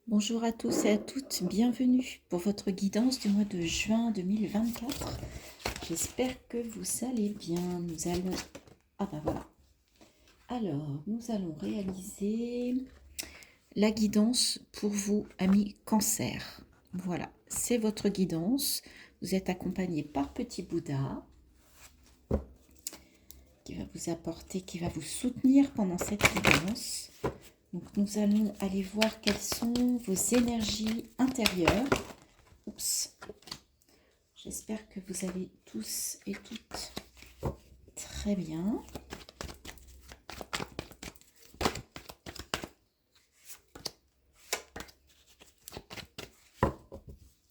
Bonjour à tous et à toutes, bienvenue pour votre guidance du mois de juin 2024. J'espère que vous allez bien. Nous allons... Ah ben voilà. Alors, nous allons réaliser la guidance pour vous, amis Cancer. Voilà, c'est votre guidance. Vous êtes accompagné par Petit Bouddha qui va vous apporter, qui va vous soutenir pendant cette guidance. Donc nous allons aller voir quelles sont vos énergies intérieures. Oups. J'espère que vous allez tous et toutes très bien.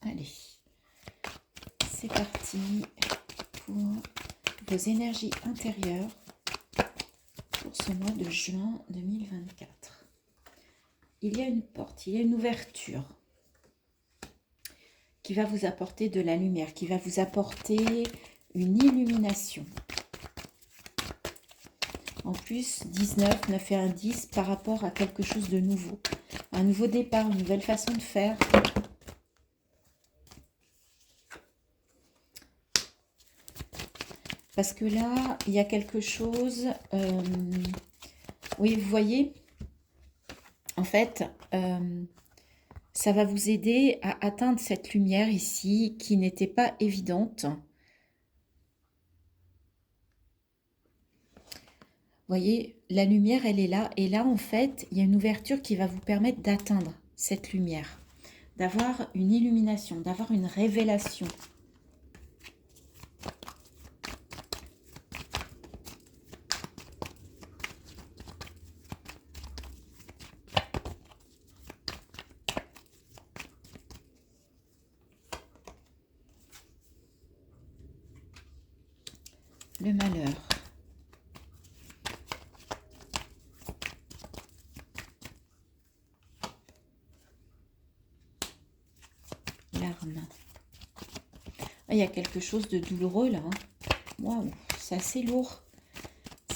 Allez, c'est parti pour vos énergies intérieures pour ce mois de juin 2024. Il y a une porte, il y a une ouverture qui va vous apporter de la lumière, qui va vous apporter une illumination. En plus, 19, 9 et 1, 10 par rapport à quelque chose de nouveau. Un nouveau départ, une nouvelle façon de faire. Parce que là, il y a quelque chose... oui, vous voyez, en fait, ça va vous aider à atteindre cette lumière ici qui n'était pas évidente. Vous voyez, la lumière, elle est là. Et là, en fait, il y a une ouverture qui va vous permettre d'atteindre cette lumière, d'avoir une illumination, d'avoir une révélation. Le malheur. L'arme. Ah, il y a quelque chose de douloureux là. Waouh, c'est assez lourd.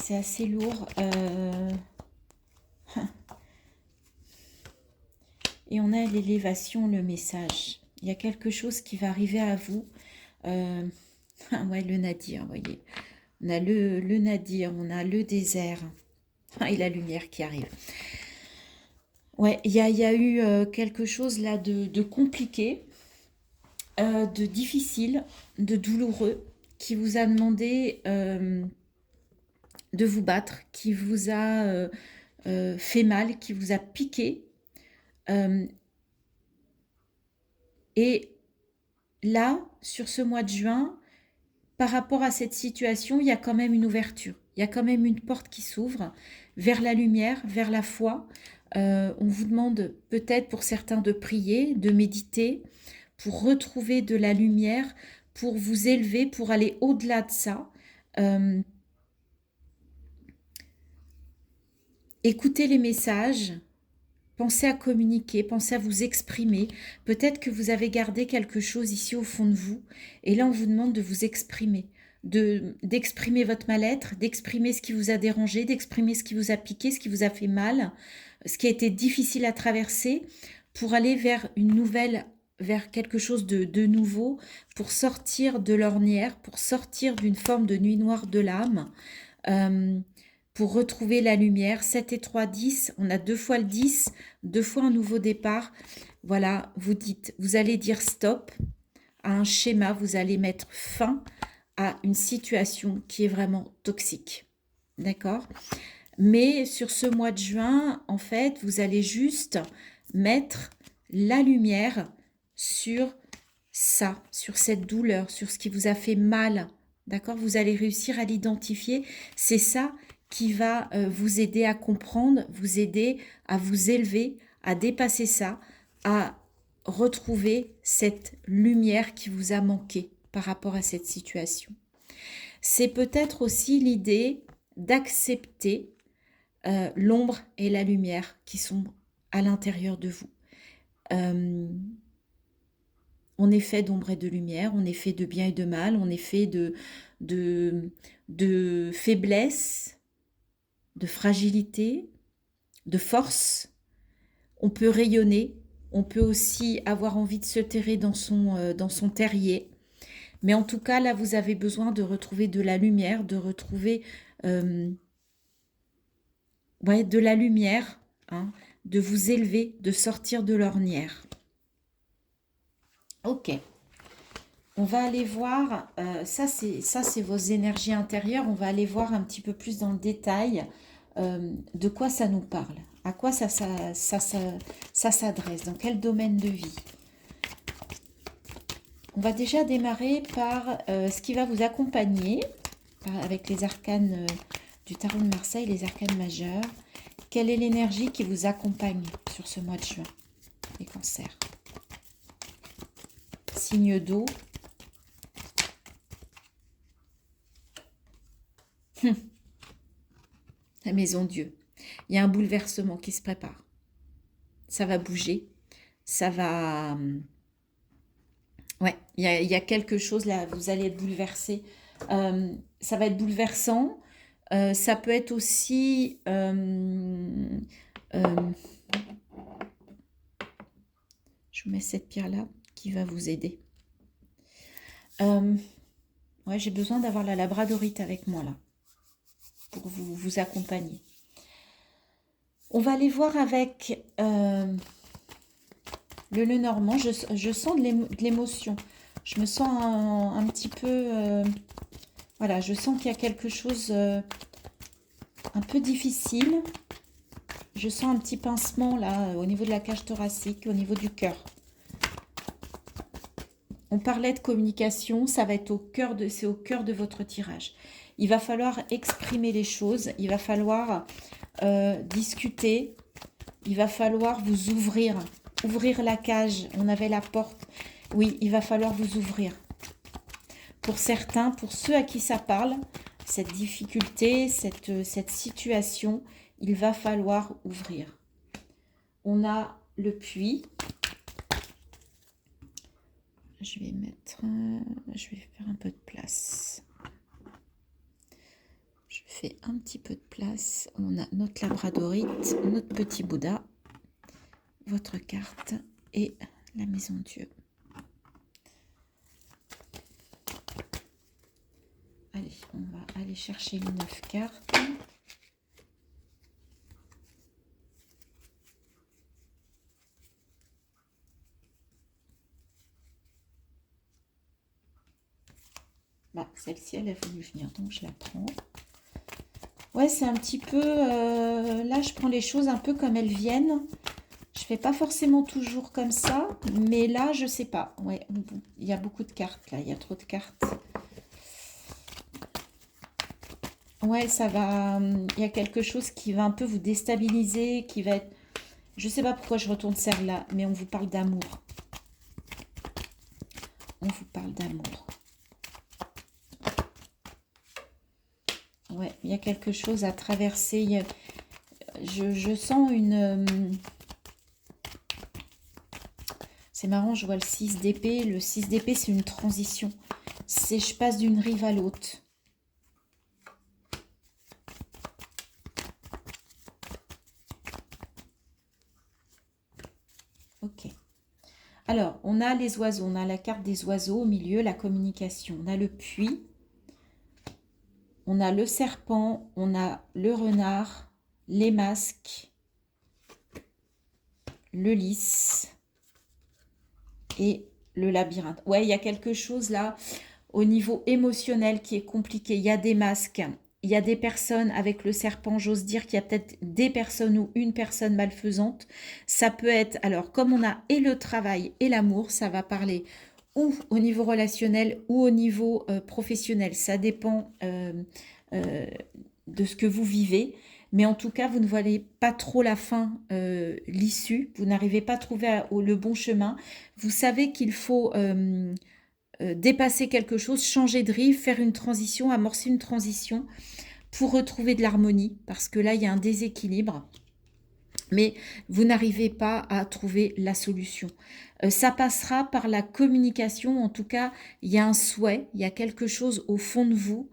C'est assez lourd. Et on a l'élévation, le message. Il y a quelque chose qui va arriver à vous. Ouais, le nadir, vous voyez. On a le nadir, on a le désert. Et la lumière qui arrive. Ouais, il y a eu quelque chose là de compliqué, de difficile, de douloureux, qui vous a demandé de vous battre, qui vous a fait mal, qui vous a piqué. Et là, sur ce mois de juin, par rapport à cette situation, il y a quand même une ouverture. Il y a quand même une porte qui s'ouvre vers la lumière, vers la foi. On vous demande peut-être pour certains de prier, de méditer, pour retrouver de la lumière, pour vous élever, pour aller au-delà de ça. Écoutez les messages, pensez à communiquer, pensez à vous exprimer. Peut-être que vous avez gardé quelque chose ici au fond de vous, et là on vous demande de vous exprimer, d'exprimer votre mal-être, d'exprimer ce qui vous a dérangé, d'exprimer ce qui vous a piqué, ce qui vous a fait mal, ce qui a été difficile à traverser, pour aller vers une nouvelle, vers quelque chose de nouveau, pour sortir de l'ornière, pour sortir d'une forme de nuit noire de l'âme, pour retrouver la lumière. 7 et 3, 10, on a 2 fois le 10, 2 fois un nouveau départ. Voilà, vous allez dire stop à un schéma, vous allez mettre fin à une situation qui est vraiment toxique. D'accord ? Mais sur ce mois de juin, en fait, vous allez juste mettre la lumière sur ça, sur cette douleur, sur ce qui vous a fait mal. D'accord ? Vous allez réussir à l'identifier. C'est ça qui va vous aider à comprendre, vous aider à vous élever, à dépasser ça, à retrouver cette lumière qui vous a manqué par rapport à cette situation. C'est peut-être aussi l'idée d'accepter l'ombre et la lumière qui sont à l'intérieur de vous. On est fait d'ombre et de lumière, on est fait de bien et de mal, on est fait de faiblesse, de fragilité, de force. On peut rayonner, On peut aussi avoir envie de se terrer dans son terrier. Mais en tout cas, là, vous avez besoin de retrouver de la lumière, de retrouver ouais, de la lumière, hein, de vous élever, de sortir de l'ornière. Ok. On va aller voir, ça c'est vos énergies intérieures, on va aller voir un petit peu plus dans le détail de quoi ça nous parle, à quoi ça s'adresse, dans quel domaine de vie. On va déjà démarrer par ce qui va vous accompagner avec les arcanes du tarot de Marseille, les arcanes majeures. Quelle est l'énergie qui vous accompagne sur ce mois de juin, les cancers? Signe d'eau. La maison Dieu. Il y a un bouleversement qui se prépare. Ça va bouger. Ça va... Ouais, il y a quelque chose là, vous allez être bouleversé. Ça va être bouleversant. Ça peut être aussi... je vous mets cette pierre-là qui va vous aider. Ouais, j'ai besoin d'avoir la labradorite avec moi là, pour vous accompagner. On va aller voir avec le Lenormand. Je sens de l'émotion. Je me sens un petit peu... voilà, je sens qu'il y a quelque chose un peu difficile. Je sens un petit pincement là, au niveau de la cage thoracique, au niveau du cœur. On parlait de communication, ça va être c'est au cœur de votre tirage. Il va falloir exprimer les choses, il va falloir discuter, il va falloir vous ouvrir la cage. On avait la porte, oui, il va falloir vous ouvrir. Pour certains, pour ceux à qui ça parle, cette difficulté, cette situation, il va falloir ouvrir. On a le puits. Je vais faire un peu de place. Je fais un petit peu de place. On a notre labradorite, notre petit Bouddha, votre carte et la maison Dieu. Allez, on va aller chercher les 9 cartes. Bah, celle-ci, elle est venue venir, donc je la prends. Ouais, c'est un petit peu... là, je prends les choses un peu comme elles viennent. Je fais pas forcément toujours comme ça, mais là, je sais pas. Ouais, il y a beaucoup de cartes, là. Il y a trop de cartes. Ouais, ça va... Il y a quelque chose qui va un peu vous déstabiliser, qui va être... Je sais pas pourquoi je retourne celle-là, mais on vous parle d'amour. On vous parle d'amour. Ouais, il y a quelque chose à traverser. Je sens une... C'est marrant, je vois le 6 d'épée. Le 6 d'épée, c'est une transition. Je passe d'une rive à l'autre. Ok. Alors, on a les oiseaux. On a la carte des oiseaux au milieu, la communication. On a le puits. On a le serpent, on a le renard, les masques, le lys et le labyrinthe. Ouais, il y a quelque chose là au niveau émotionnel qui est compliqué. Il y a des masques, il y a des personnes avec le serpent. J'ose dire qu'il y a peut-être des personnes ou une personne malfaisante. Ça peut être, alors comme on a et le travail et l'amour, ça va parler ou au niveau relationnel ou au niveau professionnel. Ça dépend de ce que vous vivez. Mais en tout cas, vous ne voyez pas trop la fin, l'issue. Vous n'arrivez pas à trouver le bon chemin. Vous savez qu'il faut dépasser quelque chose, changer de rive, faire une transition, amorcer une transition pour retrouver de l'harmonie. Parce que là, il y a un déséquilibre. Mais vous n'arrivez pas à trouver la solution. Ça passera par la communication. En tout cas, il y a un souhait, il y a quelque chose au fond de vous.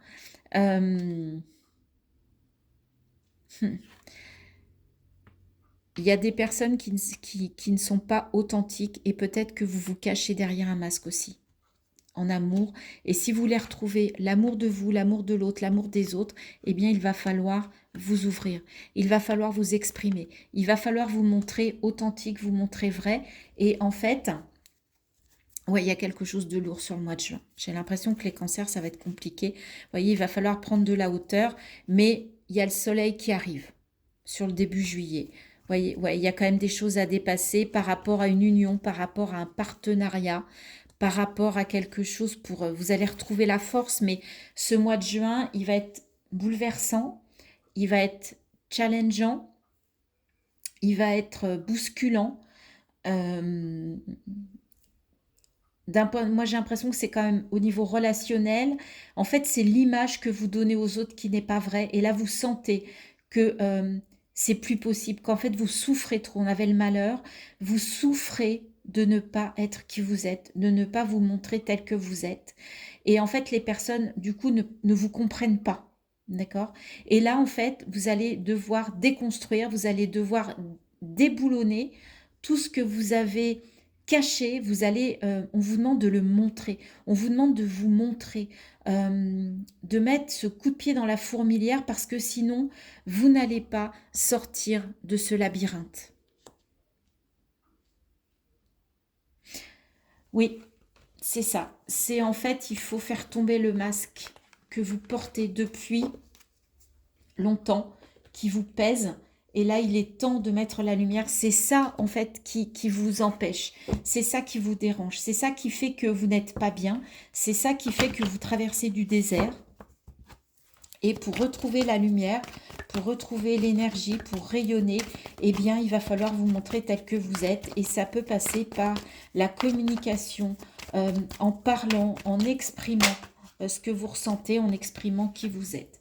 Il y a des personnes qui ne sont pas authentiques et peut-être que vous vous cachez derrière un masque aussi, en amour. Et si vous voulez retrouver l'amour de vous, l'amour de l'autre, l'amour des autres, eh bien, il va falloir vous ouvrir. Il va falloir vous exprimer. Il va falloir vous montrer authentique, vous montrer vrai. Et en fait, ouais, il y a quelque chose de lourd sur le mois de juin. J'ai l'impression que les cancers, ça va être compliqué. Vous voyez, il va falloir prendre de la hauteur, mais il y a le soleil qui arrive sur le début juillet. Vous voyez, ouais, il y a quand même des choses à dépasser par rapport à une union, par rapport à un partenariat, par rapport à quelque chose pour... Vous allez retrouver la force, mais ce mois de juin, il va être bouleversant, il va être challengeant, il va être bousculant. Euh, moi j'ai l'impression que c'est quand même au niveau relationnel. En fait, c'est l'image que vous donnez aux autres qui n'est pas vraie. Et là, vous sentez que c'est plus possible, qu'en fait, vous souffrez trop. On avait le malheur. Vous souffrez de ne pas être qui vous êtes, de ne pas vous montrer tel que vous êtes. Et en fait, les personnes, du coup, ne vous comprennent pas. D'accord? Et là, en fait, vous allez devoir déconstruire, vous allez devoir déboulonner tout ce que vous avez caché. Vous allez, on vous demande de le montrer, on vous demande de vous montrer, de mettre ce coup de pied dans la fourmilière parce que sinon, vous n'allez pas sortir de ce labyrinthe. Oui, c'est ça. C'est en fait, il faut faire tomber le masque que vous portez depuis longtemps, qui vous pèse. Et là, il est temps de mettre la lumière. C'est ça, en fait, qui vous empêche. C'est ça qui vous dérange. C'est ça qui fait que vous n'êtes pas bien. C'est ça qui fait que vous traversez du désert. Et pour retrouver la lumière, pour retrouver l'énergie, pour rayonner, eh bien, il va falloir vous montrer tel que vous êtes. Et ça peut passer par la communication, en parlant, en exprimant ce que vous ressentez, en exprimant qui vous êtes.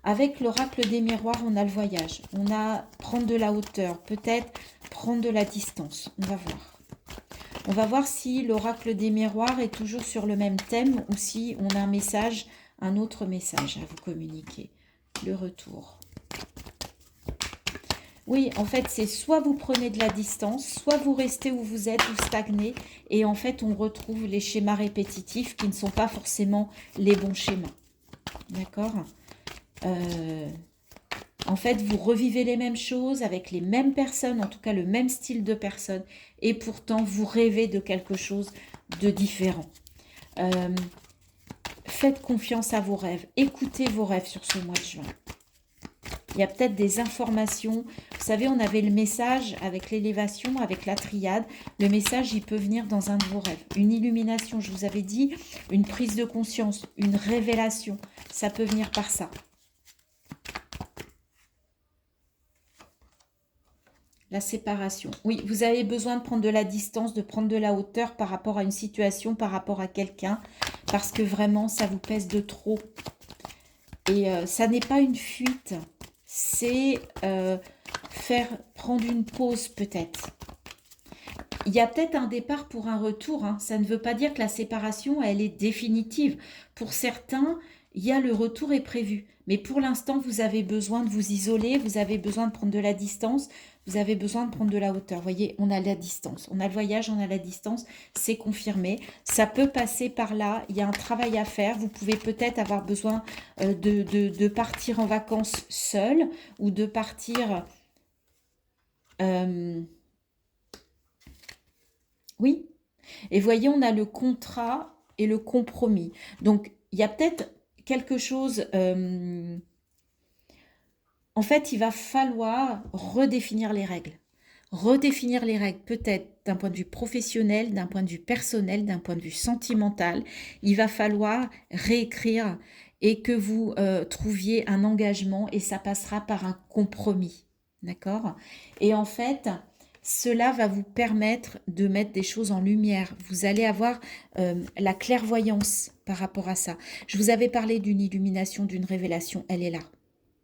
Avec l'oracle des miroirs, on a le voyage. On a prendre de la hauteur, peut-être prendre de la distance. On va voir. On va voir si l'oracle des miroirs est toujours sur le même thème ou si on a un message, un autre message à vous communiquer. Le retour. Oui, en fait, c'est soit vous prenez de la distance, soit vous restez où vous êtes, vous stagnez. Et en fait, on retrouve les schémas répétitifs qui ne sont pas forcément les bons schémas. D'accord ? En fait, vous revivez les mêmes choses avec les mêmes personnes, en tout cas le même style de personne, et pourtant vous rêvez de quelque chose de différent. Faites confiance à vos rêves, écoutez vos rêves sur ce mois de juin. Il y a peut-être des informations. Vous savez, on avait le message avec l'élévation, avec la triade. Le message, il peut venir dans un de vos rêves. Une illumination, je vous avais dit, une prise de conscience, une révélation. Ça peut venir par ça. La séparation. Oui, vous avez besoin de prendre de la distance, de prendre de la hauteur par rapport à une situation, par rapport à quelqu'un, parce que vraiment, ça vous pèse de trop. Et ça n'est pas une fuite, c'est prendre une pause peut-être. Il y a peut-être un départ pour un retour, hein. Ça ne veut pas dire que la séparation, elle est définitive. Pour certains, il y a le retour est prévu. Mais pour l'instant, vous avez besoin de vous isoler, vous avez besoin de prendre de la distance, vous avez besoin de prendre de la hauteur. Vous voyez, on a la distance, on a le voyage, on a la distance, c'est confirmé. Ça peut passer par là, il y a un travail à faire. Vous pouvez peut-être avoir besoin de partir en vacances seul ou de partir... oui. Et voyez, on a le contrat et le compromis. Donc, il y a peut-être quelque chose... en fait, il va falloir redéfinir les règles. Redéfinir les règles, peut-être d'un point de vue professionnel, d'un point de vue personnel, d'un point de vue sentimental. Il va falloir réécrire et que vous trouviez un engagement et ça passera par un compromis. D'accord ? Et en fait, cela va vous permettre de mettre des choses en lumière. Vous allez avoir la clairvoyance par rapport à ça. Je vous avais parlé d'une illumination, d'une révélation, elle est là.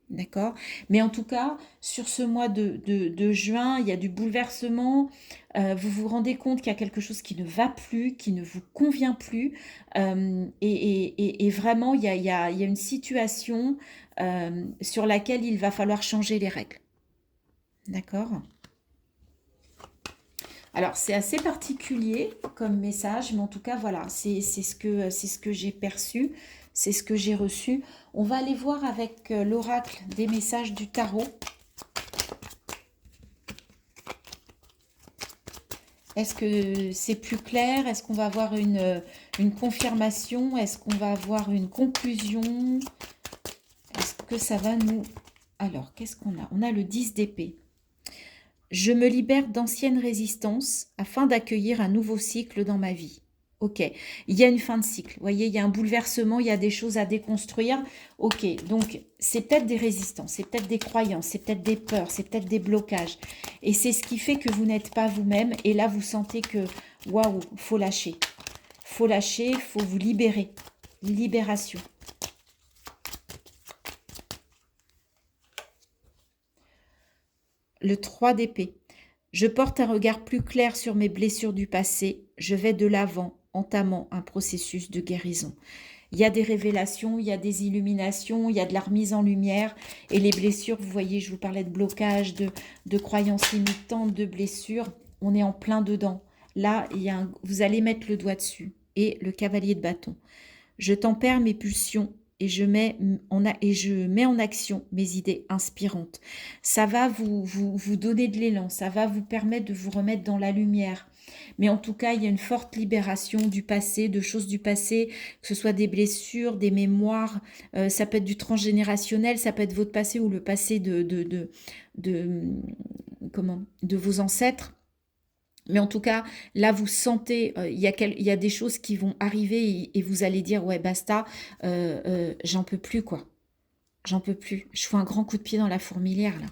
D'accord? Mais en tout cas, sur ce mois de juin, il y a du bouleversement. Vous vous rendez compte qu'il y a quelque chose qui ne va plus, qui ne vous convient plus. Et vraiment, il y a une situation sur laquelle il va falloir changer les règles. D'accord? Alors, c'est assez particulier comme message, mais en tout cas, voilà, c'est ce que j'ai perçu, c'est ce que j'ai reçu. On va aller voir avec l'oracle des messages du tarot. Est-ce que c'est plus clair? Est-ce qu'on va avoir une confirmation? Est-ce qu'on va avoir une conclusion? Est-ce que ça va nous... Alors, qu'est-ce qu'on a? On a le 10 d'épée. Je me libère d'anciennes résistances afin d'accueillir un nouveau cycle dans ma vie. Ok, il y a une fin de cycle. Vous voyez, il y a un bouleversement, il y a des choses à déconstruire. Ok, donc c'est peut-être des résistances, c'est peut-être des croyances, c'est peut-être des peurs, c'est peut-être des blocages. Et c'est ce qui fait que vous n'êtes pas vous-même. Et là, vous sentez que, waouh, faut lâcher. Faut lâcher, faut vous libérer. Libération. Le 3 d'épée. Je porte un regard plus clair sur mes blessures du passé. Je vais de l'avant, entamant un processus de guérison. Il y a des révélations, il y a des illuminations, il y a de la remise en lumière. Et les blessures, vous voyez, je vous parlais de blocage, de croyances limitantes, de blessures. On est en plein dedans. Là, vous allez mettre le doigt dessus. Et le cavalier de bâton. Je tempère mes pulsions et je mets en action mes idées inspirantes. Ça va vous donner de l'élan, ça va vous permettre de vous remettre dans la lumière. Mais en tout cas, il y a une forte libération du passé, de choses du passé, que ce soit des blessures, des mémoires, ça peut être du transgénérationnel, ça peut être votre passé ou le passé de vos ancêtres. Mais en tout cas, là, vous sentez, il y a des choses qui vont arriver et vous allez dire, ouais, basta, j'en peux plus, quoi. J'en peux plus. Je fais un grand coup de pied dans la fourmilière, là.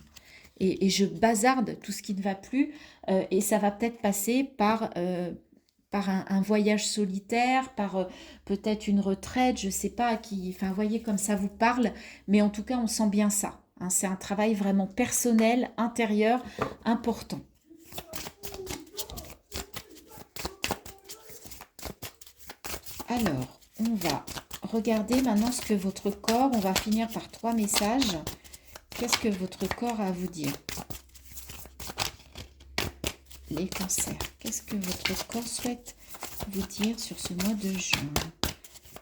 Et je bazarde tout ce qui ne va plus. Et ça va peut-être passer par un voyage solitaire, par peut-être une retraite, je sais pas, enfin, vous voyez comme ça vous parle. Mais en tout cas, on sent bien ça. Hein. C'est un travail vraiment personnel, intérieur, important. Alors, on va regarder maintenant ce que votre corps, on va finir par 3 messages. Qu'est-ce que votre corps a à vous dire? Les cancers. Qu'est-ce que votre corps souhaite vous dire sur ce mois de juin?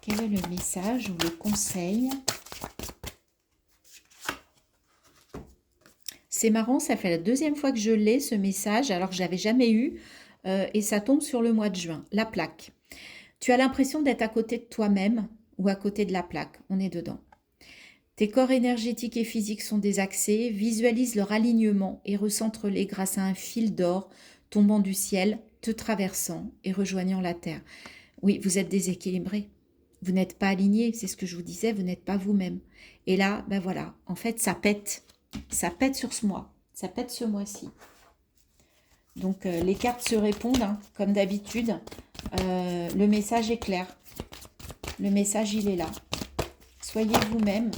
Quel est le message ou le conseil? C'est marrant, ça fait la 2e fois que je l'ai, ce message, alors que je n'avais jamais eu. Et ça tombe sur le mois de juin. La plaque. Tu as l'impression d'être à côté de toi-même ou à côté de la plaque. On est dedans. Tes corps énergétiques et physiques sont désaxés. Visualise leur alignement et recentre-les grâce à un fil d'or tombant du ciel, te traversant et rejoignant la terre. Oui, vous êtes déséquilibré. Vous n'êtes pas aligné. C'est ce que je vous disais. Vous n'êtes pas vous-même. Et là, ben voilà. En fait, ça pète. Ça pète sur ce mois. Ça pète ce mois-ci. Donc, les cartes se répondent, hein, comme d'habitude. Le message est clair. Le message, il est là. Soyez vous-même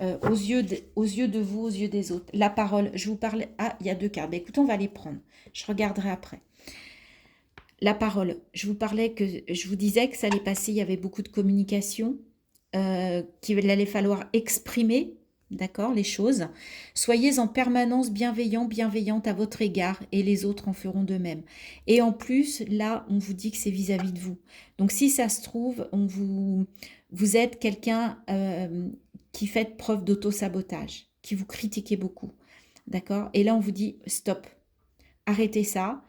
aux yeux de vous, aux yeux des autres. La parole, je vous parle... Ah, il y a 2 cartes. Ben, écoutez, on va les prendre. Je regarderai après. La parole, je vous disais que ça allait passer, il y avait beaucoup de communication, qu'il allait falloir exprimer, d'accord, les choses. Soyez en permanence bienveillante à votre égard et les autres en feront de même. Et en plus, là, on vous dit que c'est vis-à-vis de vous. Donc, si ça se trouve, vous êtes quelqu'un qui fait preuve d'auto-sabotage, qui vous critiquez beaucoup, d'accord? Et là, on vous dit, stop, arrêtez ça.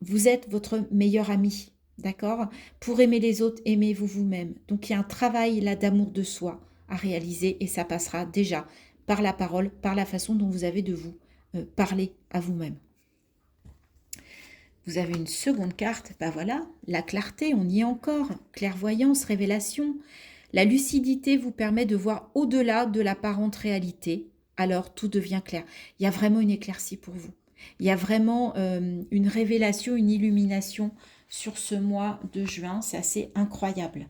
Vous êtes votre meilleur ami, d'accord? Pour aimer les autres, aimez-vous vous-même. Donc, il y a un travail là d'amour de soi à réaliser et ça passera déjà par la parole, par la façon dont vous avez de vous parler à vous-même. Vous avez une seconde carte, ben voilà, la clarté, on y est encore, clairvoyance, révélation. La lucidité vous permet de voir au-delà de l'apparente réalité, alors tout devient clair. Il y a vraiment une éclaircie pour vous. Il y a vraiment une révélation, une illumination sur ce mois de juin, c'est assez incroyable.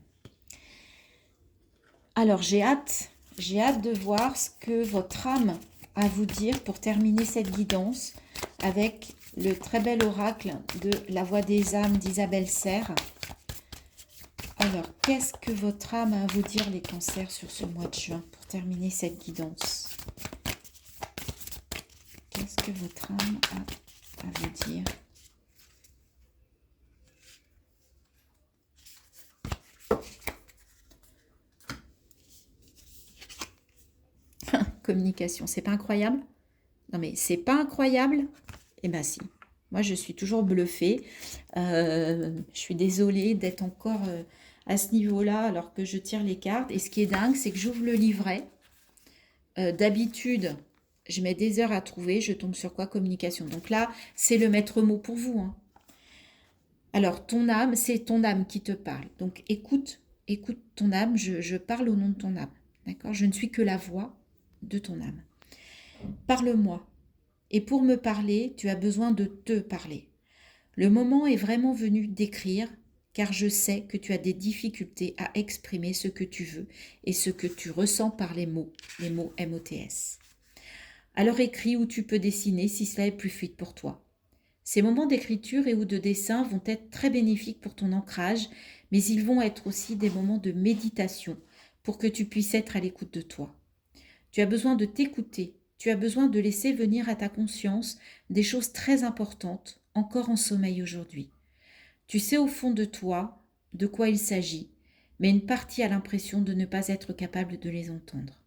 Alors j'ai hâte de voir ce que votre âme a à vous dire pour terminer cette guidance avec le très bel oracle de la voix des âmes d'Isabelle Serre. Alors, qu'est-ce que votre âme a à vous dire, les cancers, sur ce mois de juin pour terminer cette guidance? Qu'est-ce que votre âme a à vous dire communication. C'est pas incroyable? Non mais c'est pas incroyable? Eh ben si. Moi je suis toujours bluffée. Je suis désolée d'être encore à ce niveau-là alors que je tire les cartes. Et ce qui est dingue, c'est que j'ouvre le livret. D'habitude, je mets des heures à trouver. Je tombe sur quoi? Communication. Donc là, c'est le maître mot pour vous, hein. Alors, ton âme, c'est ton âme qui te parle. Donc, écoute, écoute ton âme. Je parle au nom de ton âme. D'accord? Je ne suis que la voix de ton âme. Parle-moi. Et pour me parler, tu as besoin de te parler. Le moment est vraiment venu d'écrire, car je sais que tu as des difficultés à exprimer ce que tu veux et ce que tu ressens par les mots MOTS. Alors écris ou tu peux dessiner si cela est plus fluide pour toi. Ces moments d'écriture et ou de dessin vont être très bénéfiques pour ton ancrage, mais ils vont être aussi des moments de méditation pour que tu puisses être à l'écoute de toi. Tu as besoin de t'écouter, tu as besoin de laisser venir à ta conscience des choses très importantes, encore en sommeil aujourd'hui. Tu sais au fond de toi de quoi il s'agit, mais une partie a l'impression de ne pas être capable de les entendre.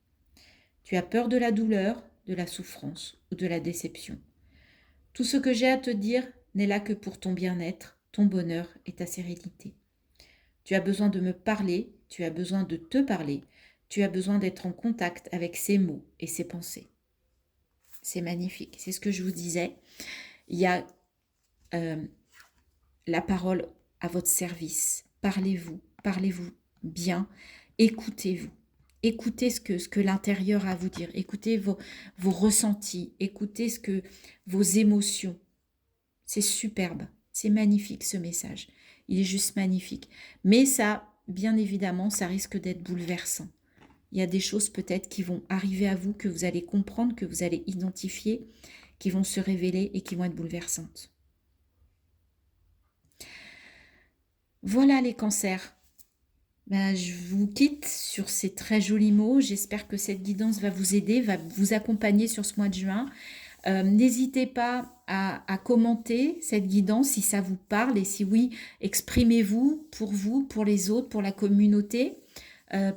Tu as peur de la douleur, de la souffrance ou de la déception. Tout ce que j'ai à te dire n'est là que pour ton bien-être, ton bonheur et ta sérénité. Tu as besoin de me parler, tu as besoin de te parler, tu as besoin d'être en contact avec ces mots et ces pensées. C'est magnifique, c'est ce que je vous disais. Il y a la parole à votre service. Parlez-vous, parlez-vous bien, écoutez-vous. Écoutez ce que l'intérieur a à vous dire. Écoutez vos ressentis. Écoutez vos émotions. C'est superbe. C'est magnifique ce message. Il est juste magnifique. Mais ça, bien évidemment, ça risque d'être bouleversant. Il y a des choses peut-être qui vont arriver à vous, que vous allez comprendre, que vous allez identifier, qui vont se révéler et qui vont être bouleversantes. Voilà les cancers. Ben, je vous quitte sur ces très jolis mots. J'espère que cette guidance va vous aider, va vous accompagner sur ce mois de juin. N'hésitez pas à commenter cette guidance si ça vous parle et si oui, exprimez-vous, pour les autres, pour la communauté,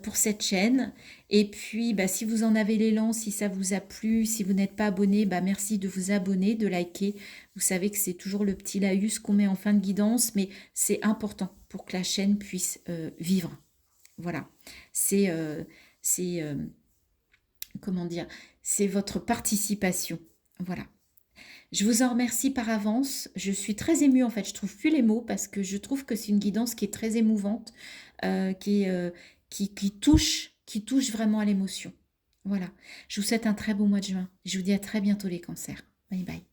pour cette chaîne. Et puis, bah, si vous en avez l'élan, si ça vous a plu, si vous n'êtes pas abonné, bah, merci de vous abonner, de liker. Vous savez que c'est toujours le petit laïus qu'on met en fin de guidance, mais c'est important pour que la chaîne puisse vivre. Voilà, c'est comment dire, c'est votre participation. Voilà. Je vous en remercie par avance. Je suis très émue en fait. Je trouve plus les mots parce que je trouve que c'est une guidance qui est très émouvante, qui touche vraiment à l'émotion. Voilà. Je vous souhaite un très beau mois de juin. Je vous dis à très bientôt les cancers. Bye bye.